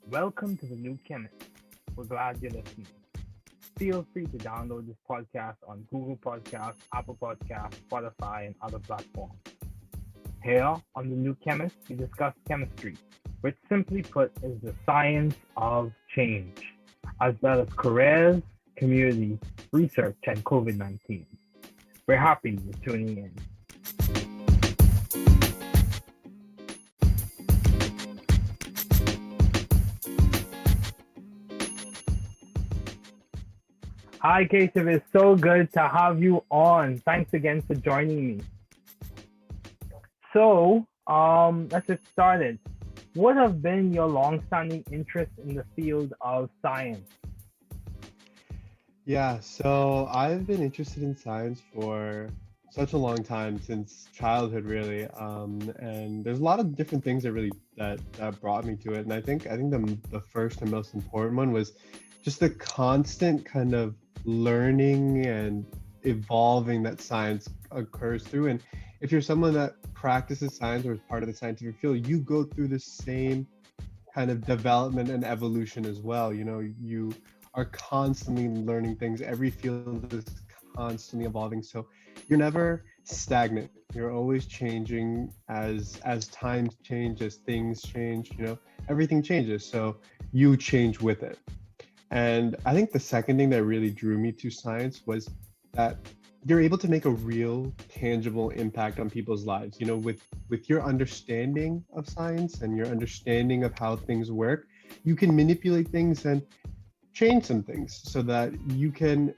Welcome to the new Chemist. We're glad you're listening. Feel free to download this podcast on Google Podcasts, Apple Podcasts, Spotify, and other platforms. Here on the new Chemist, we discuss chemistry, which simply put is the science of change, as well as careers, community, research, and COVID 19. We're happy you're tuning in. Hi, Kesha. It's so good to have you on. Thanks again for joining me. Let's get started. What have been your long-standing interest in the field of science? Yeah, so I've been interested in science for such a long time, since childhood, really. And there's a lot of different things that brought me to it. And I think the first and most important one was just the constant kind of learning and evolving that science occurs through. And if you're someone that practices science or is part of the scientific field, you go through the same kind of development and evolution as well. You are constantly learning things. Every field is constantly evolving. So you're never stagnant. You're always changing as times change, as things change, everything changes. So you change with it. And I think the second thing that really drew me to science was that you're able to make a real tangible impact on people's lives. With your understanding of science and your understanding of how things work, you can manipulate things and change some things so that you can,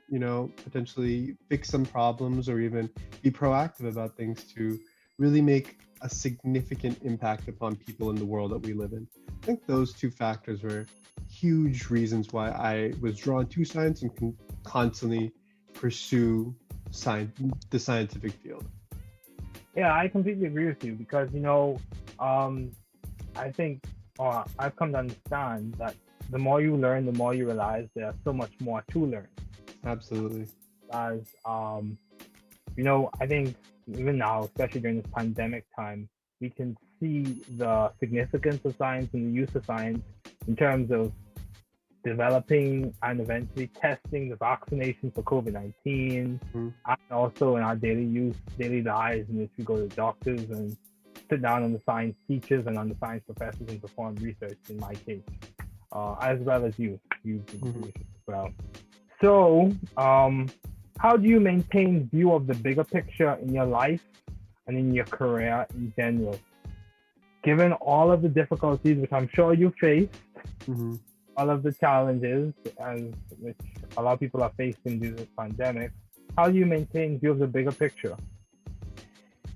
potentially fix some problems or even be proactive about things to really make a significant impact upon people in the world that we live in. I think those two factors were huge reasons why I was drawn to science and can constantly pursue the scientific field. Yeah, I completely agree with you because I think I've come to understand that the more you learn, the more you realize there's so much more to learn. Absolutely. As I think even now, especially during this pandemic time, we can see the significance of science and the use of science in terms of developing and eventually testing the vaccination for COVID 19, and also in our daily lives in which we go to doctors and sit down on the science teachers and on the science professors and perform research, in my case, as well as you do research as well. So, how do you maintain view of the bigger picture in your life and in your career in general? Given all of the difficulties which I'm sure you faced, all of the challenges and which a lot of people are facing due to this pandemic, how do you maintain view of the bigger picture?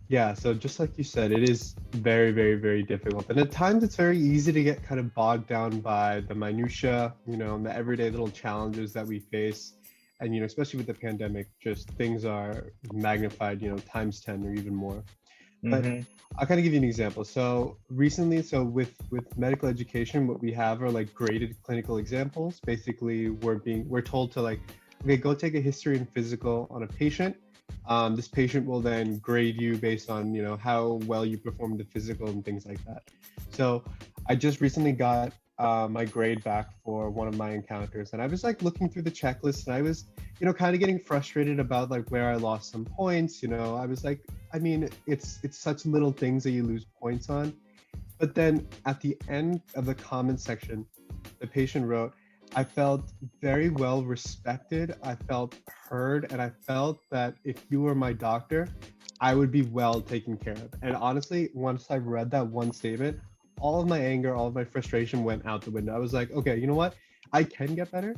Yeah, so just like you said, it is very, very, very difficult. And at times it's very easy to get kind of bogged down by the minutia, and the everyday little challenges that we face. And, especially with the pandemic, just things are magnified, times 10 or even more. But I'll kind of give you an example. So recently, with medical education, what we have are like graded clinical examples. Basically, we're told to okay, go take a history and physical on a patient. This patient will then grade you based on, how well you performed the physical and things like that. So I just recently got my grade back for one of my encounters, and I was looking through the checklist, and I was, kind of getting frustrated about where I lost some points. I was it's such little things that you lose points on. But then at the end of the comment section, the patient wrote, I felt very well respected, I felt heard, and I felt that if you were my doctor, I would be well taken care of. And honestly, once I read that one statement, all of my anger, all of my frustration went out the window. I was like, okay, you know what? I can get better.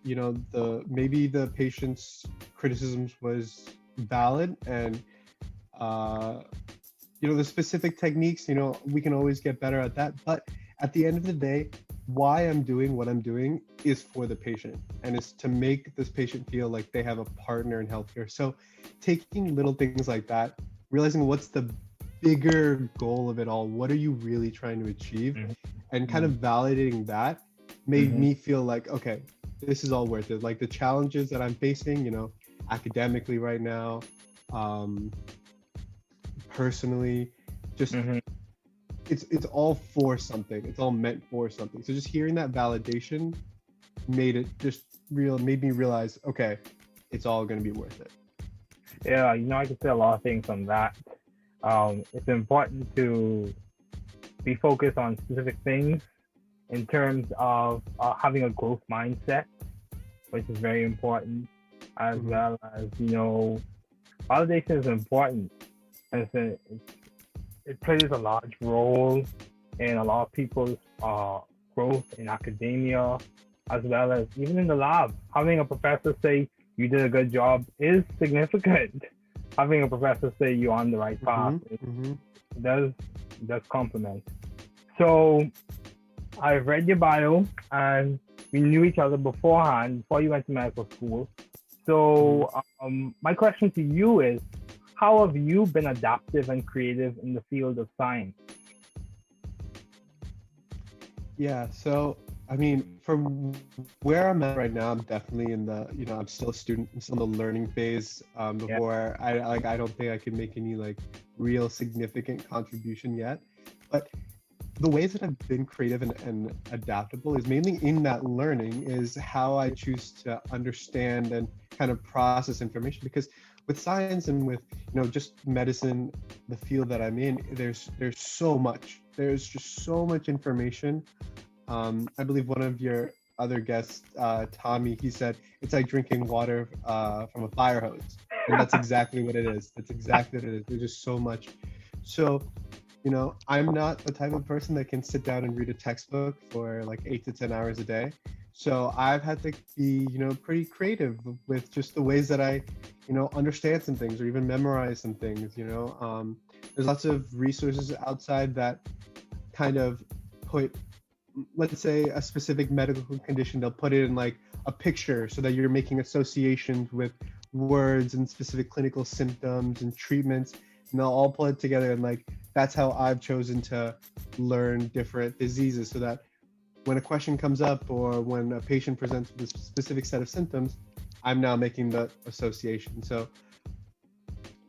Maybe the patient's criticisms was valid, and the specific techniques, we can always get better at that. But at the end of the day, why I'm doing what I'm doing is for the patient, and it's to make this patient feel like they have a partner in healthcare. So taking little things like that, realizing what's the bigger goal of it all, what are you really trying to achieve, and kind of validating that made me feel like, okay, this is all worth it. Like the challenges that I'm facing, academically right now, personally, just it's all for something. It's all meant for something. So just hearing that validation made me realize, okay, it's all going to be worth it. Yeah, I can say a lot of things on that. It's important to be focused on specific things in terms of having a growth mindset, which is very important, as Mm-hmm. well as, validation is important. And it plays a large role in a lot of people's growth in academia, as well as even in the lab. Having a professor say you did a good job is significant. Having a professor say you're on the right path, Mm-hmm. it does compliment. So I've read your bio, and we knew each other beforehand, before you went to medical school. So my question to you is, how have you been adaptive and creative in the field of science? Yeah, so I mean, from where I'm at right now, I'm definitely in the, I'm still a student, I'm still in the learning phase. Yeah. Before I don't think I can make any like real significant contribution yet. But the ways that I've been creative and adaptable is mainly in that learning is how I choose to understand and kind of process information. Because with science and with just medicine, the field that I'm in, there's so much. There's just so much information. I believe one of your other guests, Tommy, he said it's like drinking water from a fire hose, and that's exactly what it is. That's exactly what it is. There's just so much. So I'm not the type of person that can sit down and read a textbook for like 8 to 10 hours a day. So I've had to be, pretty creative with just the ways that I, understand some things or even memorize some things. There's lots of resources outside that kind of put, let's say, a specific medical condition. They'll put it in like a picture so that you're making associations with words and specific clinical symptoms and treatments, and they'll all pull it together. And like, that's how I've chosen to learn different diseases, so that when a question comes up or when a patient presents with a specific set of symptoms, I'm now making the association. So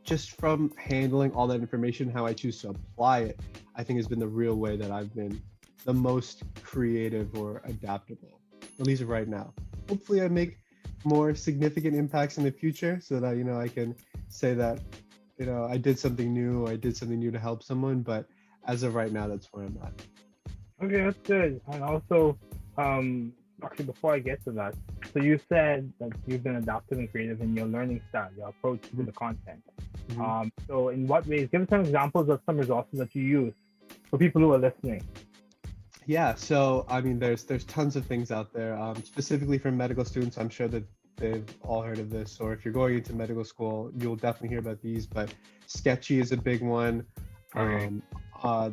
just from handling all that information, how I choose to apply it, I think has been the real way that I've been the most creative or adaptable, at least right now. Hopefully I make more significant impacts in the future so that, I can say that, I did something new, or I did something new to help someone. But as of right now, that's where I'm at. Okay, that's good. And also, actually, before I get to that, so you said that you've been adaptive and creative in your learning style, your approach to the content. So in what ways? Give us some examples of some resources that you use for people who are listening. Yeah, so I mean, there's tons of things out there, specifically for medical students. I'm sure that they've all heard of this, or if you're going into medical school, you'll definitely hear about these. But Sketchy is a big one. Okay.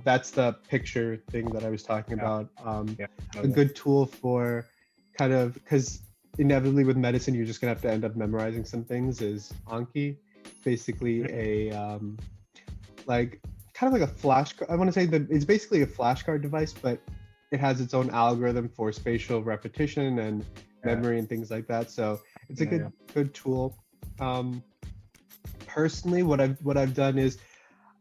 That's the picture thing that I was talking about. Yeah. A good tool for kind of, because inevitably with medicine, you're just gonna have to end up memorizing some things, is Anki. Basically a like kind of like a flashcard. I want to say that it's basically a flashcard device, but it has its own algorithm for spatial repetition and memory and things like that. So it's a good tool. Personally, what I've done is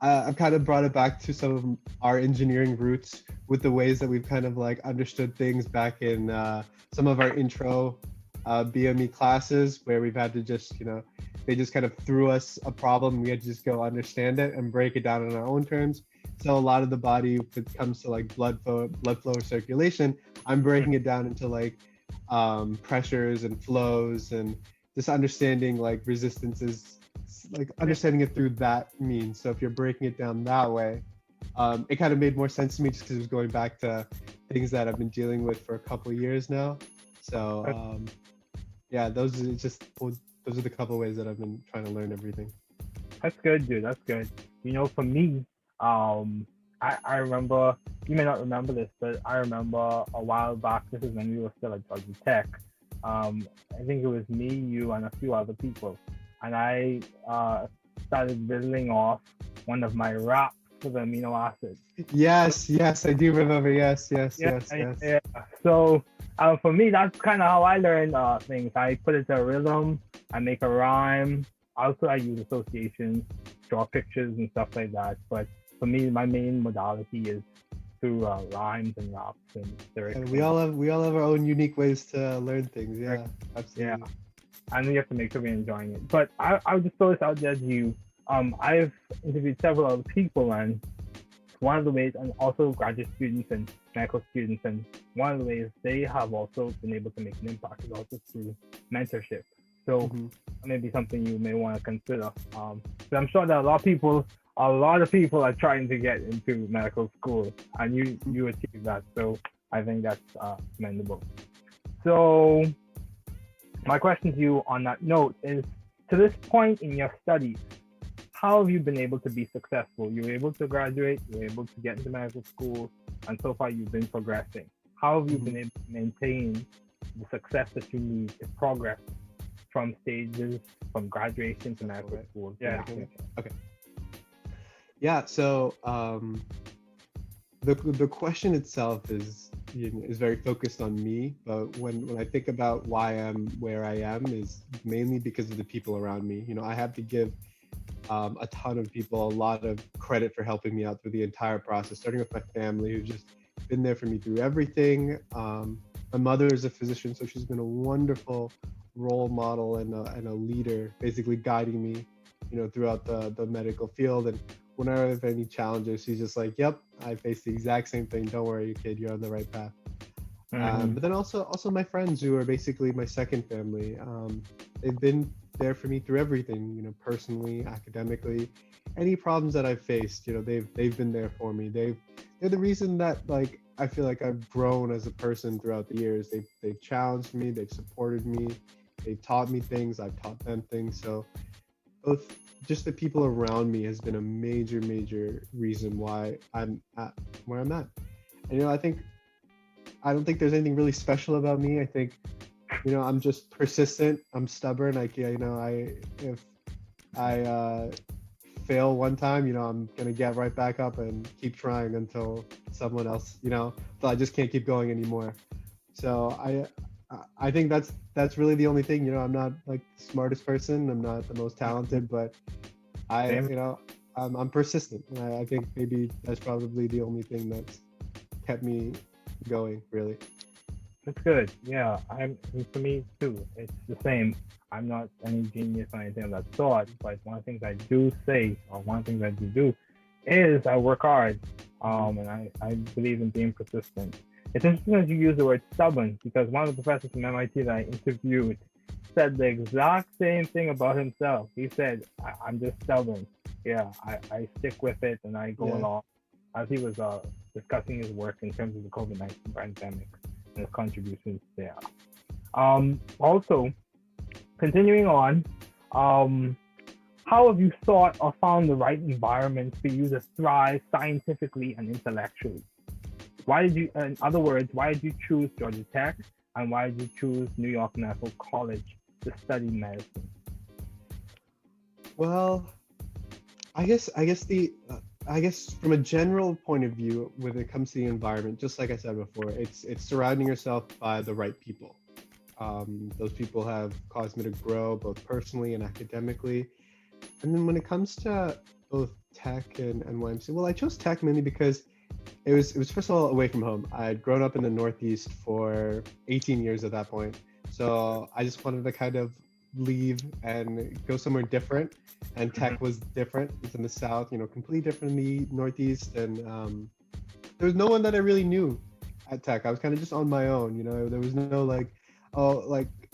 I've kind of brought it back to some of our engineering roots with the ways that we've kind of like understood things back in some of our intro BME classes, where we've had to just, they just kind of threw us a problem. We had to just go understand it and break it down on our own terms. So a lot of the body, if it comes to like blood flow or circulation, I'm breaking it down into like pressures and flows, and just understanding like resistances, like understanding it through that means. So if you're breaking it down that way, it kind of made more sense to me, just because it was going back to things that I've been dealing with for a couple of years now. So yeah, those are the couple of ways that I've been trying to learn everything. That's good, dude. That's good. For me, I remember, you may not remember this, but I remember a while back, this is when we were still at Georgia Tech. I think it was me, you, and a few other people. And I started whittling off one of my wraps for the amino acids. Yes, I do remember. Yes. Yeah. So for me, that's kind of how I learn things. I put it to a rhythm, I make a rhyme. Also, I use associations, draw pictures and stuff like that. But for me, my main modality is to rhymes and raps and lyrics. And we all have our own unique ways to learn things. Yeah, Yeah, absolutely. and we have to make sure we're enjoying it. But I'll just throw this out there to you. I've interviewed several other people, and one of the ways, and also graduate students and medical students, and one of the ways they have also been able to make an impact is also through mentorship. So Hmm. maybe something you may want to consider. So I'm sure that a lot of people are trying to get into medical school, and you achieve that. So I think that's commendable. So my question to you on that note is, to this point in your studies, how have you been able to be successful? You were able to graduate, you were able to get into medical school, and so far you've been progressing. How have you been able to maintain the success that you need to progress from stages from graduation to medical school? Yeah. Okay. Yeah. So the question itself is very focused on me, but when I think about why I'm where I am is mainly because of the people around me. I have to give a ton of people a lot of credit for helping me out through the entire process, starting with my family, who's just been there for me through everything. My mother is a physician, so she's been a wonderful role model and a leader, basically guiding me, throughout the medical field. And whenever I have any challenges, she's just like, "Yep, I face the exact same thing. Don't worry, kid, you're on the right path." But then also my friends, who are basically my second family. They've been there for me through everything, personally, academically, any problems that I've faced. They've been there for me. They're the reason that I feel like I've grown as a person throughout the years. They've challenged me. They've supported me. They've taught me things. I've taught them things. So both just the people around me has been a major reason why I'm at where I'm at. And I don't think there's anything really special about me. I think I'm just persistent. I'm stubborn. If I fail one time, I'm gonna get right back up and keep trying until someone else, until I just can't keep going anymore. So I think that's really the only thing. I'm not like the smartest person. I'm not the most talented, but I'm persistent. And I think maybe that's probably the only thing that's kept me going, really. That's good. Yeah, for me too. It's the same. I'm not any genius or anything of that sort, but one of the things I do say, or one of the things I do is I work hard. And I believe in being persistent. It's interesting that you use the word stubborn, because one of the professors from MIT that I interviewed said the exact same thing about himself. He said, I'm just stubborn. Yeah, I stick with it and I go along, as he was discussing his work in terms of the COVID-19 pandemic and his contributions there. Also, continuing on, how have you thought or found the right environment for you to thrive scientifically and intellectually? In other words, why did you choose Georgia Tech, and why did you choose New York Medical College to study medicine? Well, I guess from a general point of view, when it comes to the environment, just like I said before, it's surrounding yourself by the right people. Those people have caused me to grow both personally and academically. And then when it comes to both tech and YMCA, well, I chose tech mainly because it was first of all away from home. I had grown up in the Northeast for 18 years at that point, so I just wanted to kind of leave and go somewhere different. And tech was different. It's in the South, completely different in the Northeast, and there was no one that I really knew at tech. I was kind of just on my own. There was no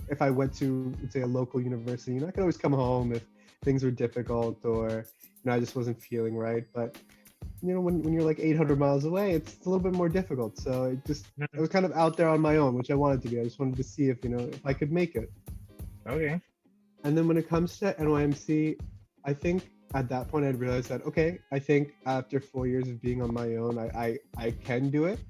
if I went to, let's say, a local university, I could always come home if things were difficult or I just wasn't feeling right. But when you're like 800 miles away, it's a little bit more difficult. So I was kind of out there on my own, which I wanted to be. I just wanted to see if I could make it. Okay. And then when it comes to NYMC, I think at that point I'd realized that, okay, I think after 4 years of being on my own, I can do it.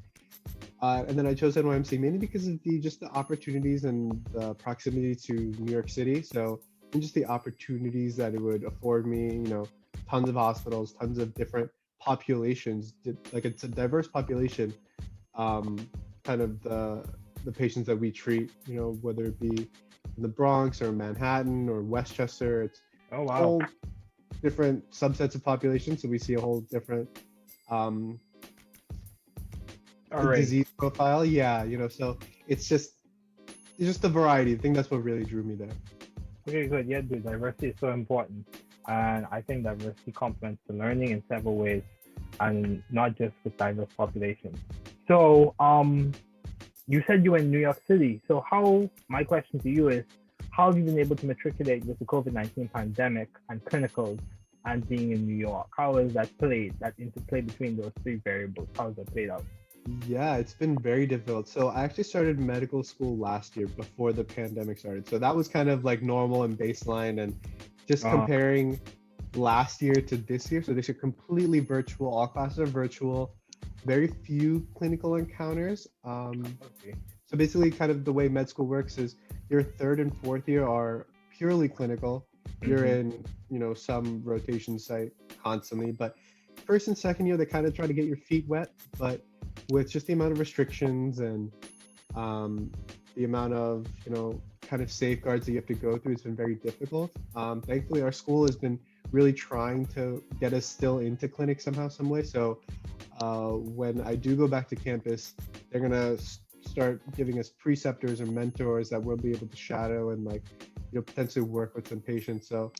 And then I chose NYMC mainly because of the opportunities and the proximity to New York City. So and just the opportunities that it would afford me, tons of hospitals, tons of different populations, like it's a diverse population, kind of the patients that we treat, whether it be in the Bronx or Manhattan or Westchester. It's whole different subsets of populations, so we see a whole different All right. disease profile. Yeah, so it's just the variety. I think that's what really drew me there. Okay, good. Yeah, dude, diversity is so important. And I think diversity complements the learning in several ways, and not just with diverse populations. So, you said you were in New York City. So, my question to you is, how have you been able to matriculate with the COVID-19 pandemic and clinicals and being in New York? How has that interplay between those three variables? How has that played out? Yeah, it's been very difficult. So I actually started medical school last year before the pandemic started. So that was kind of like normal and baseline, and just Uh, comparing last year to this year. So this year completely virtual, all classes are virtual, very few clinical encounters. okay. So basically kind of the way med school works is your third and fourth year are purely clinical. You're Mm-hmm. in, some rotation site constantly, but first and second year they kind of try to get your feet wet, but with just the amount of restrictions and um, the amount of kind of safeguards that you have to go through, it's been very difficult. Thankfully our school has been really trying to get us still into clinic somehow, some way. So when I do go back to campus, they're gonna start giving us preceptors or mentors that we'll be able to shadow and potentially work with some patients. So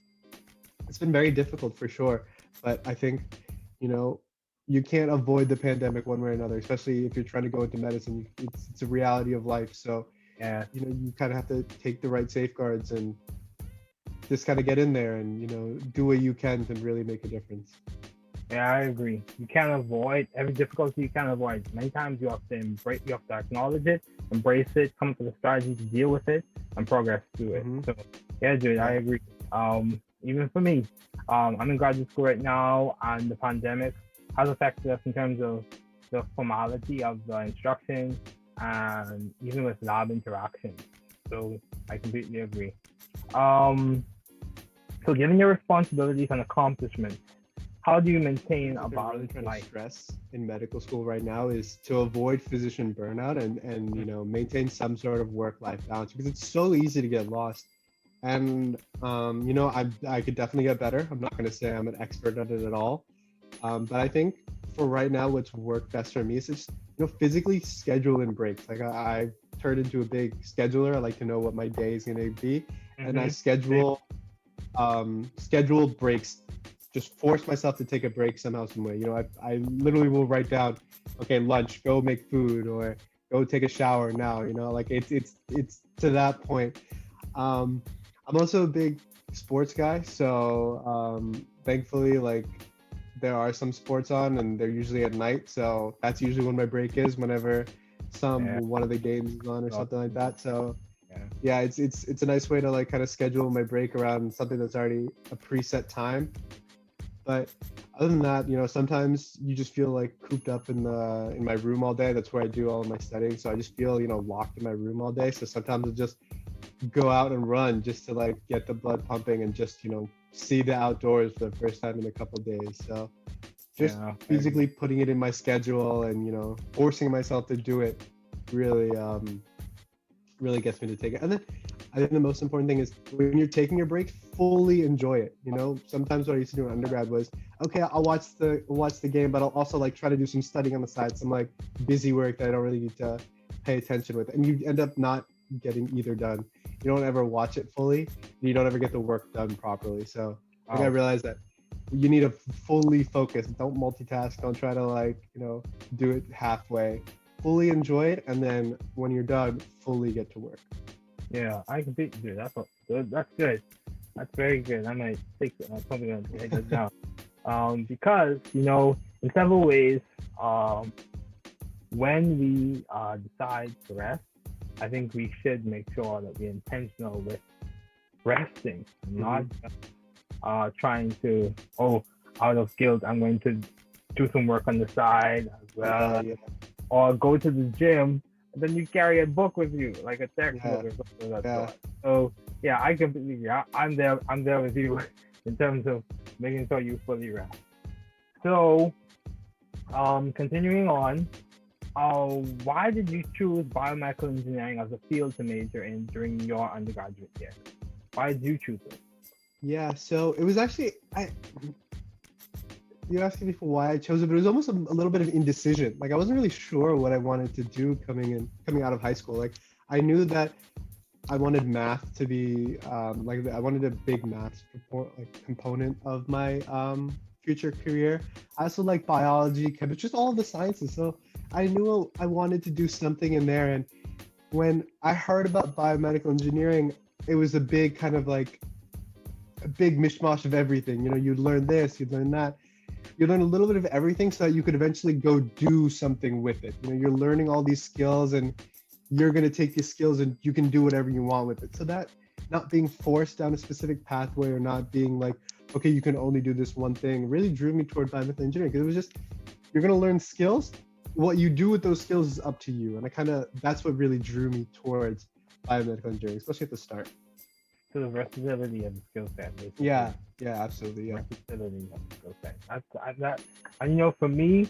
it's been very difficult for sure, but I think you know you can't avoid the pandemic one way or another, especially if you're trying to go into medicine. It's a reality of life. So Yeah. you kind of have to take the right safeguards and just kind of get in there and do what you can to really make a difference. Yeah, I agree. You can't avoid every difficulty. You can't avoid. Many times you have to embrace. You have to acknowledge it, embrace it, come up with a strategy to deal with it, and progress through it. Hmm. So, yeah, dude, I Yeah. agree. Even for me, I'm in graduate school right now, and the pandemic has affected us in terms of the formality of the instruction and even with lab interactions. So, I completely agree. Um, so, given your responsibilities and accomplishments, how do you maintain a I've been really balanced trying to life? stress in medical school right now is to avoid physician burnout and maintain some sort of work-life balance, because it's so easy to get lost. And I could definitely get better. I'm not going to say I'm an expert at it at all, but I think for right now, what's worked best for me is just physically schedule in breaks. Like I've turned into a big scheduler. I like to know what my day is going to be, and I Mm-hmm. schedule breaks, just force myself to take a break somehow, some way. I literally will write down, okay, lunch, go make food, or go take a shower now. Like it's to that point. um I'm also a big sports guy, so thankfully, like, there are some sports on and they're usually at night, so that's usually when my break is, whenever Yeah. one of the games is on or Well, something like that. So yeah. yeah, it's a nice way to like kind of schedule my break around something that's already a preset time. But other than that, sometimes you just feel like cooped up in my room all day. That's where I do all of my studying. So I just feel, locked in my room all day. So sometimes I just go out and run just to like get the blood pumping and just, see the outdoors for the first time in a couple of days. So just Yeah. I agree. physically putting it in my schedule and, forcing myself to do it really really gets me to take it. And then I think the most important thing is when you're taking your break, fully enjoy it. Sometimes what I used to do in undergrad was, okay, I'll watch the game, but I'll also like try to do some studying on the side, some like busy work that I don't really need to pay attention with, and you end up not getting either done. You don't ever watch it fully, and you don't ever get the work done properly. So I think I Wow. realized that you need to fully focus. Don't multitask. Don't try to like do it halfway. Fully enjoy it, and then when you're done, fully get to work. Yeah, I completely do. That's what good. That's good. That's very good. I might take something to write this down. Because in several ways, um, when we decide to rest, I think we should make sure that we're intentional with resting, Hmm. not just trying to, out of guilt, I'm going to do some work on the side as Yeah, well, yeah, or go to the gym, and then you carry a book with you, like a textbook yeah, or something of that yeah. sort. So yeah, I completely agree. I'm there. I'm there with you in terms of making sure you fully rest. So, continuing on, why did you choose biomedical engineering as a field to major in during your undergraduate year? Why did you choose it? Yeah, so it was actually you asking me for why I chose it, but it was almost a little bit of indecision. Like I wasn't really sure what I wanted to do coming out of high school. Like I knew that I wanted math to be like I wanted a big math component of my future career. I also like biology, chemistry, just all of the sciences. So I knew I wanted to do something in there. And when I heard about biomedical engineering, it was a big kind of like a big mishmash of everything. You know, you'd learn this, you'd learn that. You learn a little bit of everything so that you could eventually go do something with it. You know, you're learning all these skills and you're going to take these skills and you can do whatever you want with it. So that not being forced down a specific pathway or not being like, okay, you can only do this one thing really drew me toward biomedical engineering, because it was just, you're going to learn skills. What you do with those skills is up to you. And that's what really drew me towards biomedical engineering, especially at the start. So the versatility of the skill set, basically. Yeah, absolutely. Yeah. Versatility of the skill set. And you know, for me,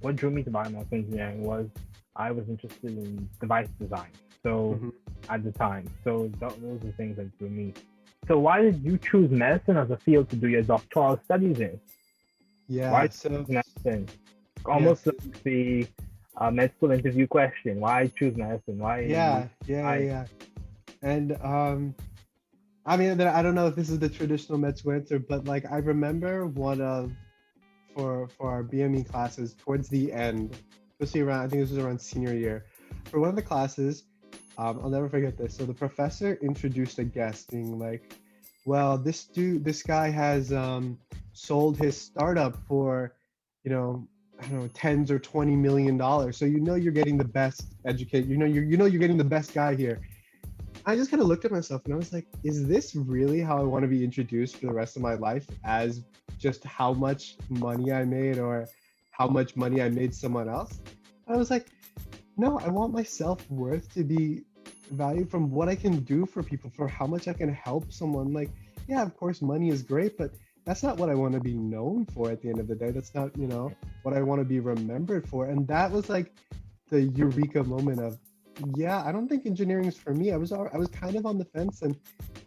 what drew me to biomedical engineering was I was interested in device design. So at the time, so those are things that drew me. So why did you choose medicine as a field to do your doctoral studies in? Yeah. Why choose medicine? Almost like the med school interview question. Why choose medicine? Why? Yeah. And I mean, I don't know if this is the traditional med school answer, but like I remember for our BME classes towards the end, especially around, I think this was around senior year, for one of the classes, I'll never forget this. So the professor introduced a guest being like, well, this guy has sold his startup for, you know, I don't know, tens or $20 million. So you know you're getting the best educate. You know you're getting the best guy here. I just kind of looked at myself and I was like, is this really how I want to be introduced for the rest of my life, as just how much money I made or how much money I made someone else? And I was like, no, I want my self-worth to be valued from what I can do for people, for how much I can help someone. Like, yeah, of course, money is great, but that's not what I want to be known for at the end of the day. That's not, you know, what I want to be remembered for. And that was like the eureka moment of, yeah, I don't think engineering is for me. I was kind of on the fence, and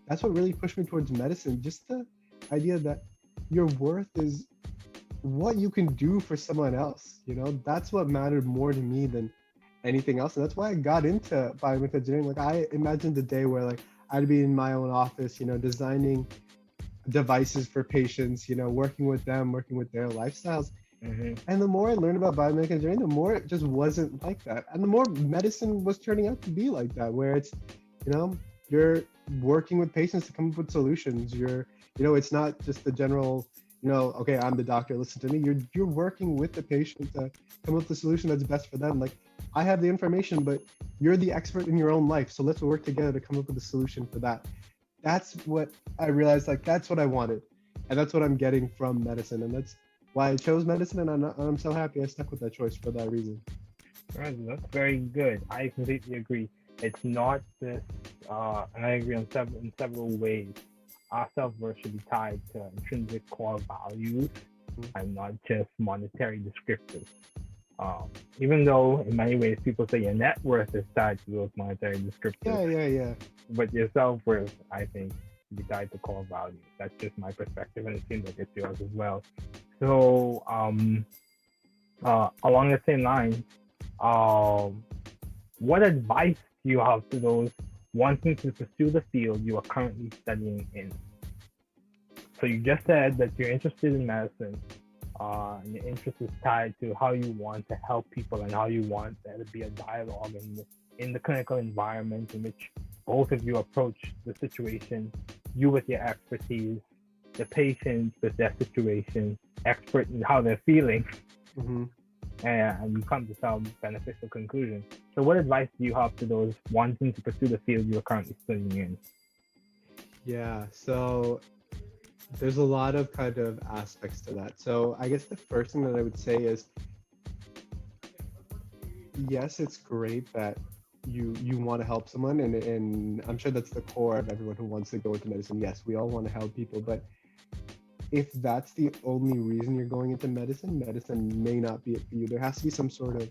that's what really pushed me towards medicine. Just the idea that your worth is what you can do for someone else. You know, that's what mattered more to me than anything else. And that's why I got into biomedical engineering. Like I imagined the day where like I'd be in my own office, you know, designing devices for patients, you know, working with them, working with their lifestyles. And the more I learned about biomedical engineering, the more it just wasn't like that. And the more medicine was turning out to be like that, where it's, you know, you're working with patients to come up with solutions. You know, it's not just the general, you know, okay, I'm the doctor, listen to me. You're working with the patient to come up with the solution that's best for them. Like I have the information, but you're the expert in your own life. So let's work together to come up with a solution for that. That's what I realized, like, that's what I wanted. And that's what I'm getting from medicine. And that's why I chose medicine, and I'm so happy I stuck with that choice for that reason. Right, that's very good. I completely agree. It's not this, and I agree in several ways. Our self-worth should be tied to intrinsic core values and not just monetary descriptors. Even though in many ways people say your net worth is tied to those monetary descriptors. Yeah. But your self-worth, I think, should be tied to core values. That's just my perspective, and it seems like it's yours as well. So, along the same lines, what advice do you have to those wanting to pursue the field you are currently studying in? So you just said that you're interested in medicine, and your interest is tied to how you want to help people and how you want there to be a dialogue in the clinical environment in which both of you approach the situation, you with your expertise, the patient with their situation, expert in how they're feeling, and you come to some beneficial conclusion. So what advice do you have to those wanting to pursue the field you're currently studying in? Yeah, so there's a lot of kind of aspects to that. So I guess the first thing that I would say is, yes, it's great that you want to help someone, and I'm sure that's the core of everyone who wants to go into medicine. Yes, we all want to help people, but if that's the only reason you're going into medicine may not be it for you. There has to be some sort of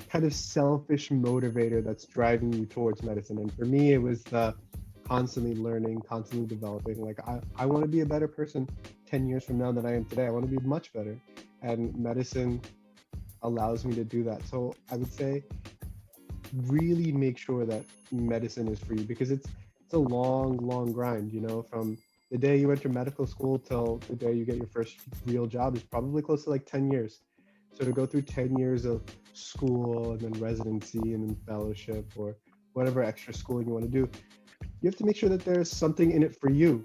kind of selfish motivator that's driving you towards medicine. And for me, it was the constantly learning, constantly developing. Like I want to be a better person 10 years from now than I am today. I want to be much better. And medicine allows me to do that. So I would say really make sure that medicine is for you, because it's a long grind, you know, from the day you enter medical school till the day you get your first real job is probably close to like 10 years. So to go through 10 years of school and then residency and then fellowship or whatever extra schooling you want to do, you have to make sure that there's something in it for you,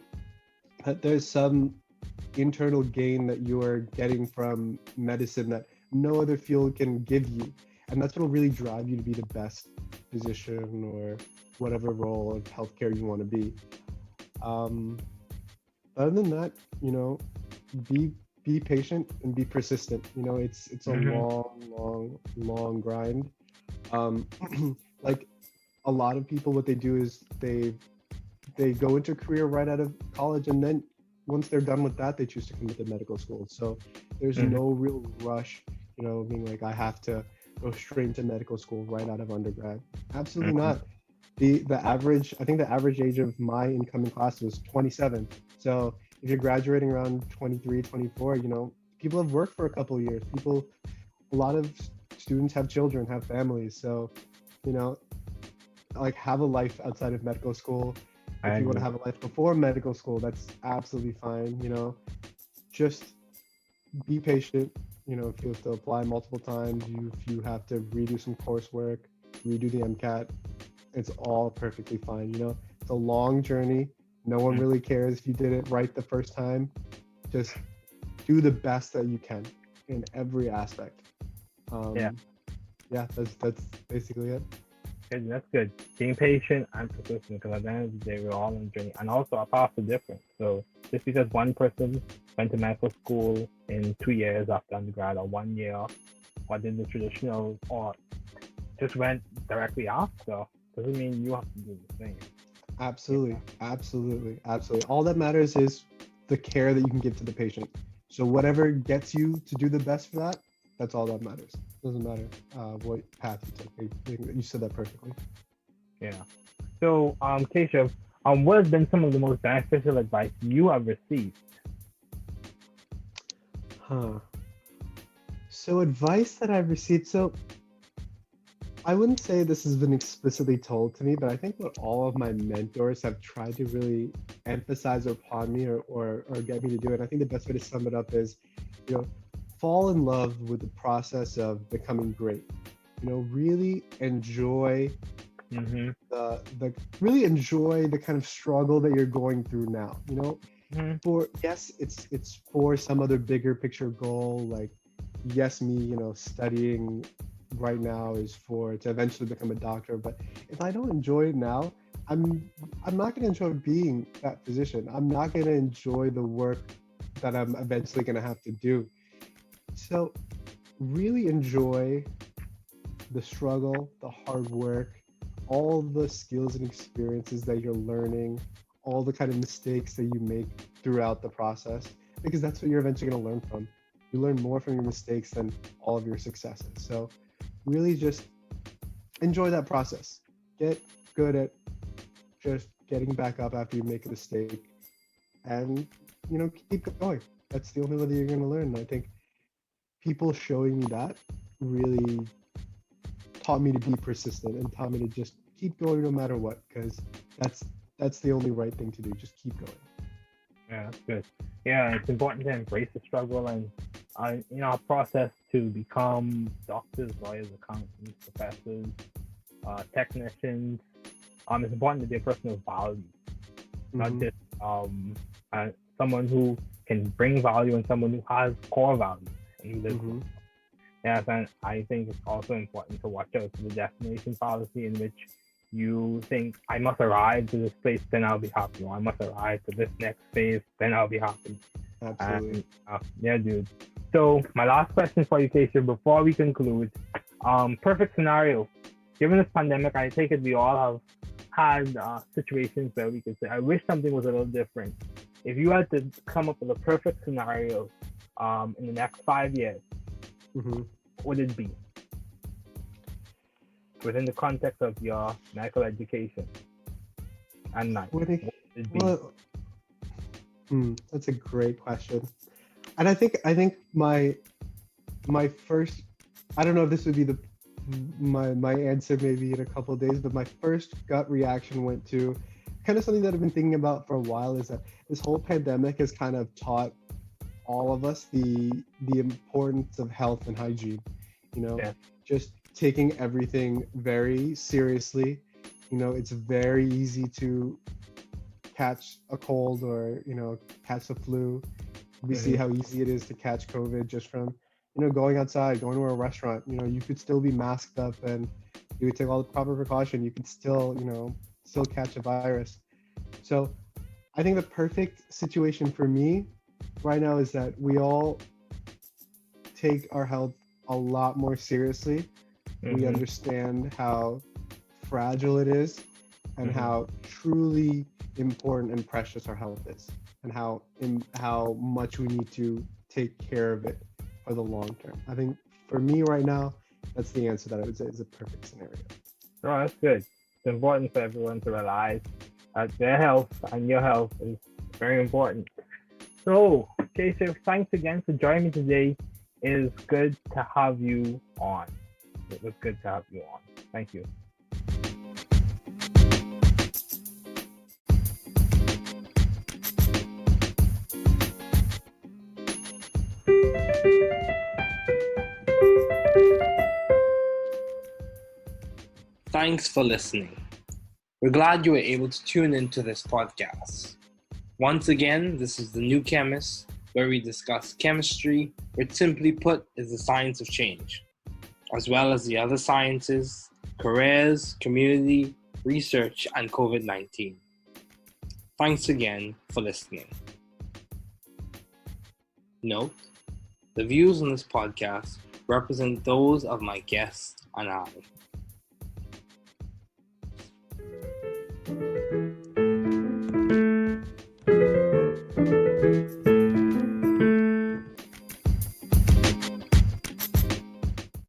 that there's some internal gain that you are getting from medicine that no other field can give you. And that's what will really drive you to be the best physician or whatever role of healthcare you want to be. Other than that, you know, be patient and be persistent. You know, it's a long grind. Um, like a lot of people, what they do is they go into a career right out of college, and then once they're done with that, they choose to commit to medical school. So there's no real rush, you know, being like, I have to go straight into medical school right out of undergrad. Absolutely not. The average, I think the average age of my incoming class was 27. So if you're graduating around 23, 24, you know, people have worked for a couple of years. A lot of students have children, have families. So, you know, like have a life outside of medical school. If you want to have a life before medical school, that's absolutely fine. You know, just be patient. You know, if you have to apply multiple times, if you have to redo some coursework, redo the MCAT, it's all perfectly fine. You know, it's a long journey. No one really cares if you did it right the first time. Just do the best that you can in every aspect. Yeah, that's basically it. Good, that's good. Being patient and persistent, because at the end of the day, we're all on a journey, and also our paths are different. So just because one person went to medical school in 2 years after undergrad, or 1 year, or did the traditional, or just went directly after, doesn't mean you have to do the same. Absolutely. All that matters is the care that you can give to the patient. So whatever gets you to do the best for that, that's all that matters. Doesn't matter what path you take. You said that perfectly. Yeah. So, Kesha, what has been some of the most beneficial advice you have received? So advice that I've received. So I wouldn't say this has been explicitly told to me, but I think what all of my mentors have tried to really emphasize upon me or get me to do it. I think the best way to sum it up is, you know, fall in love with the process of becoming great. You know, really enjoy really enjoy the kind of struggle that you're going through now. You know, for yes, it's for some other bigger picture goal. Like, yes, me, you know, studying right now is to eventually become a doctor. But if I don't enjoy it now, I'm not going to enjoy being that physician. I'm not going to enjoy the work that I'm eventually going to have to do. So really enjoy the struggle, the hard work, all the skills and experiences that you're learning, all the kind of mistakes that you make throughout the process, because that's what you're eventually going to learn from. You learn more from your mistakes than all of your successes. So really just enjoy that process. Get good at just getting back up after you make a mistake, and, you know, keep going. That's the only way that you're going to learn. And I think people showing me that really taught me to be persistent and taught me to just keep going no matter what, because that's the only right thing to do. Just keep going. Yeah, that's good. Yeah, it's important to embrace the struggle and you know, a process to become doctors, lawyers, accountants, professors, technicians. It's important to be a person of value, not just someone who can bring value and someone who has core values and who lives with. Yes, and I think it's also important to watch out for the destination fallacy, in which you think, I must arrive to this place, then I'll be happy. Or I must arrive to this next phase, then I'll be happy. Absolutely. And, yeah, dude. So my last question for you, Kesha, before we conclude, perfect scenario. Given this pandemic, I take it we all have had situations where we could say, I wish something was a little different. If you had to come up with a perfect scenario in the next 5 years, what would it be? Within the context of your medical education and life, what would it be? Well, That's a great question. And I think my first, I don't know if this would be my answer maybe in a couple of days, but my first gut reaction went to kind of something that I've been thinking about for a while, is that this whole pandemic has kind of taught all of us the importance of health and hygiene. You know, Yeah. just taking everything very seriously. You know, it's very easy to catch a cold or, catch the flu. We see Mhm. how easy it is to catch COVID just from, going outside, going to a restaurant. You could still be masked up and you would take all the proper precaution. You could still, still catch a virus. So I think the perfect situation for me right now is that we all take our health a lot more seriously. We Mhm. understand how fragile it is and Mhm. how truly important and precious our health is, and how much we need to take care of it for the long term. I think for me right now, that's the answer that I would say is a perfect scenario. No, that's good. It's important for everyone to realize that their health and your health is very important. So, Kesha, thanks again for joining me today. It is good to have you on. It was good to have you on. Thank you. Thanks for listening. We're glad you were able to tune into this podcast. Once again, this is the New Chemist, where we discuss chemistry, which simply put is the science of change, as well as the other sciences, careers, community, research, and COVID-19. Thanks again for listening. Note, the views on this podcast represent those of my guests and I.